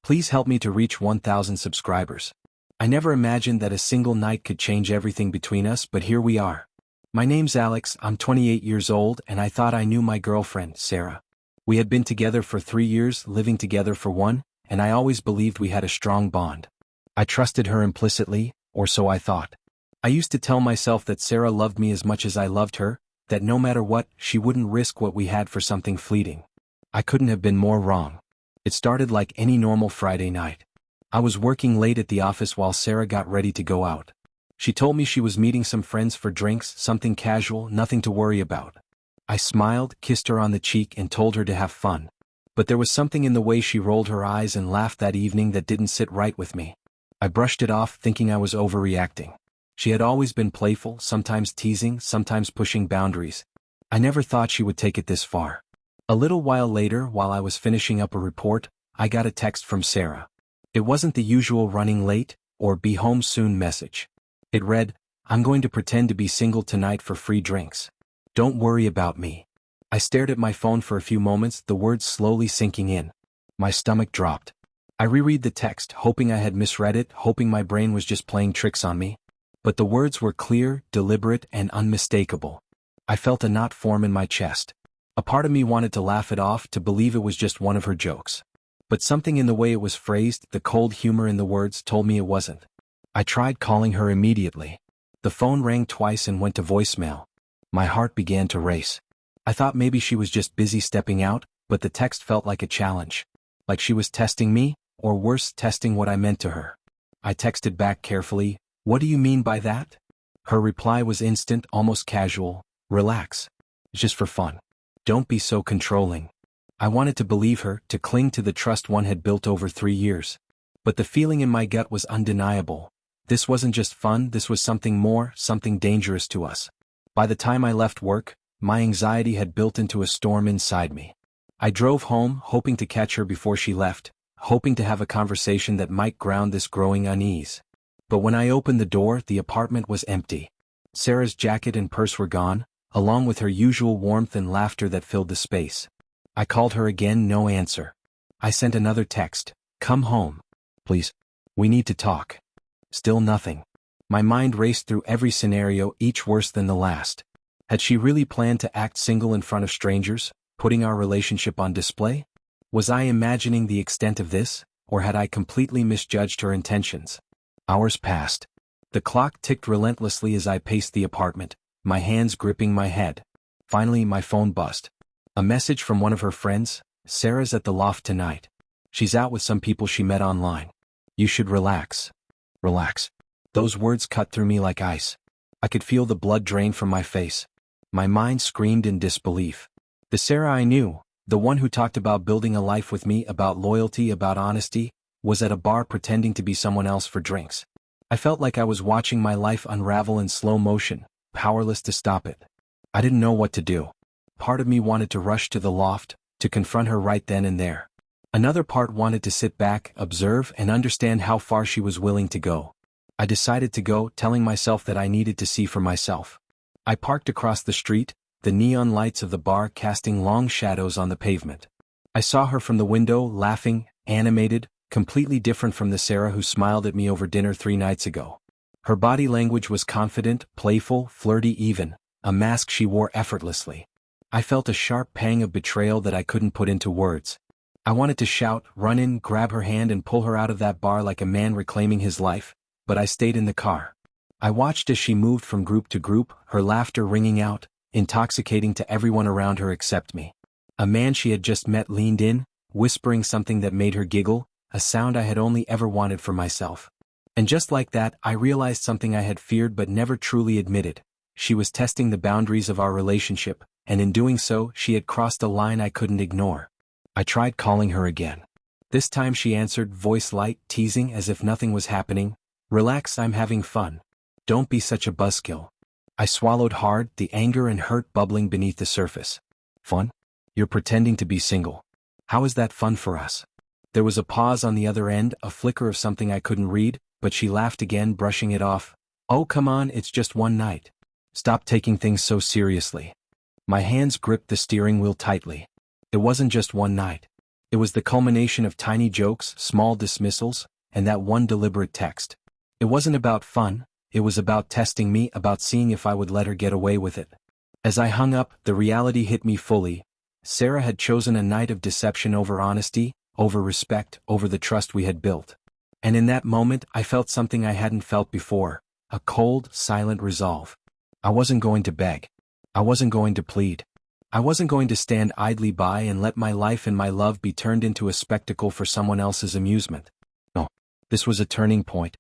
Please help me to reach 1,000 subscribers. I never imagined that a single night could change everything between us, but here we are. My name's Alex, I'm 28 years old, and I thought I knew my girlfriend, Sarah. We had been together for 3 years, living together for 1, and I always believed we had a strong bond. I trusted her implicitly, or so I thought. I used to tell myself that Sarah loved me as much as I loved her, that no matter what, she wouldn't risk what we had for something fleeting. I couldn't have been more wrong. It started like any normal Friday night. I was working late at the office while Sarah got ready to go out. She told me she was meeting some friends for drinks, something casual, nothing to worry about. I smiled, kissed her on the cheek, and told her to have fun. But there was something in the way she rolled her eyes and laughed that evening that didn't sit right with me. I brushed it off, thinking I was overreacting. She had always been playful, sometimes teasing, sometimes pushing boundaries. I never thought she would take it this far. A little while later, while I was finishing up a report, I got a text from Sarah. It wasn't the usual running late, or be home soon message. It read, "I'm going to pretend to be single tonight for free drinks. Don't worry about me." I stared at my phone for a few moments, the words slowly sinking in. My stomach dropped. I reread the text, hoping I had misread it, hoping my brain was just playing tricks on me. But the words were clear, deliberate, and unmistakable. I felt a knot form in my chest. A part of me wanted to laugh it off, to believe it was just one of her jokes. But something in the way it was phrased, the cold humor in the words, told me it wasn't. I tried calling her immediately. The phone rang twice and went to voicemail. My heart began to race. I thought maybe she was just busy stepping out, but the text felt like a challenge. Like she was testing me, or worse, testing what I meant to her. I texted back carefully, "What do you mean by that?" Her reply was instant, almost casual, "Relax. It's just for fun. Don't be so controlling." I wanted to believe her, to cling to the trust one had built over 3 years. But the feeling in my gut was undeniable. This wasn't just fun, this was something more, something dangerous to us. By the time I left work, my anxiety had built into a storm inside me. I drove home, hoping to catch her before she left, hoping to have a conversation that might ground this growing unease. But when I opened the door, the apartment was empty. Sarah's jacket and purse were gone, along with her usual warmth and laughter that filled the space. I called her again, no answer. I sent another text, "Come home. Please. We need to talk." Still nothing. My mind raced through every scenario, each worse than the last. Had she really planned to act single in front of strangers, putting our relationship on display? Was I imagining the extent of this, or had I completely misjudged her intentions? Hours passed. The clock ticked relentlessly as I paced the apartment, my hands gripping my head. Finally, my phone buzzed. A message from one of her friends, "Sarah's at the loft tonight. She's out with some people she met online. You should relax." Relax. Those words cut through me like ice. I could feel the blood drain from my face. My mind screamed in disbelief. The Sarah I knew, the one who talked about building a life with me, about loyalty, about honesty, was at a bar pretending to be someone else for drinks. I felt like I was watching my life unravel in slow motion, powerless to stop it. I didn't know what to do. Part of me wanted to rush to the loft, to confront her right then and there. Another part wanted to sit back, observe, and understand how far she was willing to go. I decided to go, telling myself that I needed to see for myself. I parked across the street, the neon lights of the bar casting long shadows on the pavement. I saw her from the window, laughing, animated, completely different from the Sarah who smiled at me over dinner 3 nights ago. Her body language was confident, playful, flirty even, a mask she wore effortlessly. I felt a sharp pang of betrayal that I couldn't put into words. I wanted to shout, run in, grab her hand and pull her out of that bar like a man reclaiming his life, but I stayed in the car. I watched as she moved from group to group, her laughter ringing out, intoxicating to everyone around her except me. A man she had just met leaned in, whispering something that made her giggle, a sound I had only ever wanted for myself. And just like that, I realized something I had feared but never truly admitted. She was testing the boundaries of our relationship, and in doing so, she had crossed a line I couldn't ignore. I tried calling her again. This time she answered, voice light, teasing as if nothing was happening. "Relax, I'm having fun. Don't be such a buzzkill." I swallowed hard, the anger and hurt bubbling beneath the surface. "Fun? You're pretending to be single. How is that fun for us?" There was a pause on the other end, a flicker of something I couldn't read, but she laughed again, brushing it off. "Oh come on, it's just one night. Stop taking things so seriously." My hands gripped the steering wheel tightly. It wasn't just one night. It was the culmination of tiny jokes, small dismissals, and that one deliberate text. It wasn't about fun, it was about testing me, about seeing if I would let her get away with it. As I hung up, the reality hit me fully. Sarah had chosen a night of deception over honesty, over respect, over the trust we had built. And in that moment, I felt something I hadn't felt before, a cold, silent resolve. I wasn't going to beg. I wasn't going to plead. I wasn't going to stand idly by and let my life and my love be turned into a spectacle for someone else's amusement. No. This was a turning point,